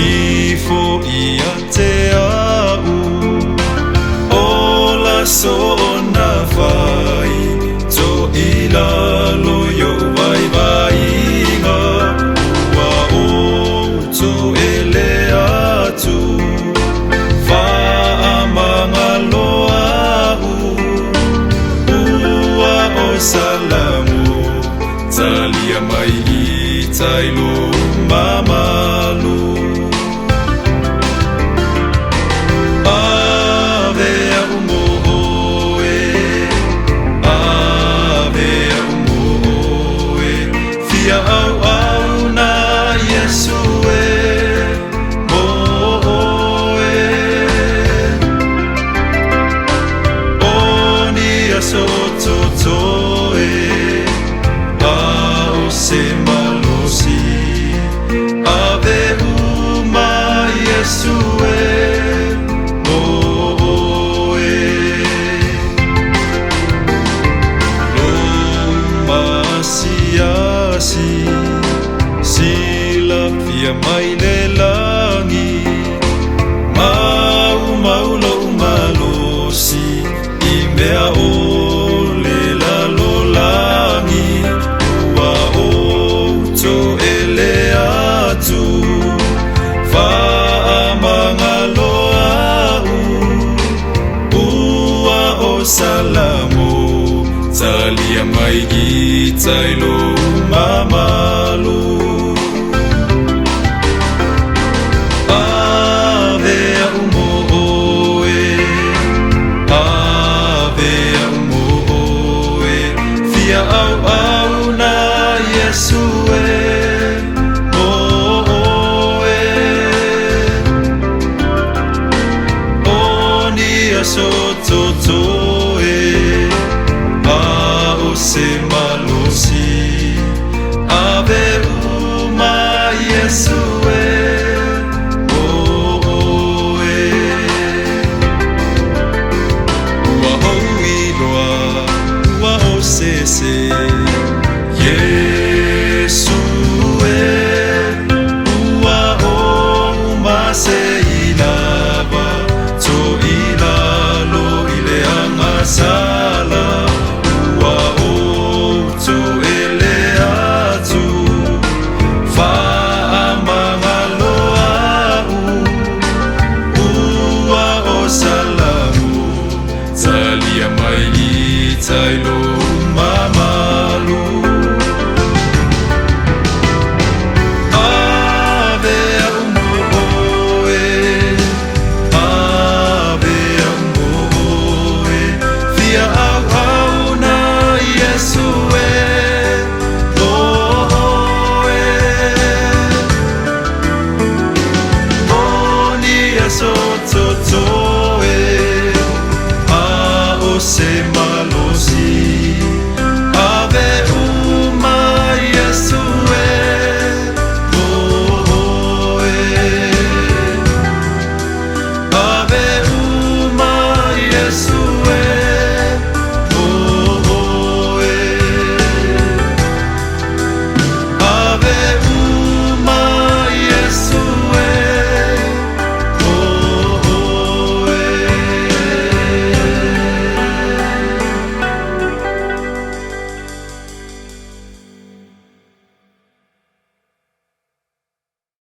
Ifo ia te au Ola so na vai To ilalo yo vai vai nga Wa o to ele atu Fa amangalo au Ua o salamu Talia mai I tailo mamalu Sila via mai le langi Mau lo malosi I mea o le lalo langi Ua o to ele atu Fa amangalo au Ua o salamu Talia mai I tailo mama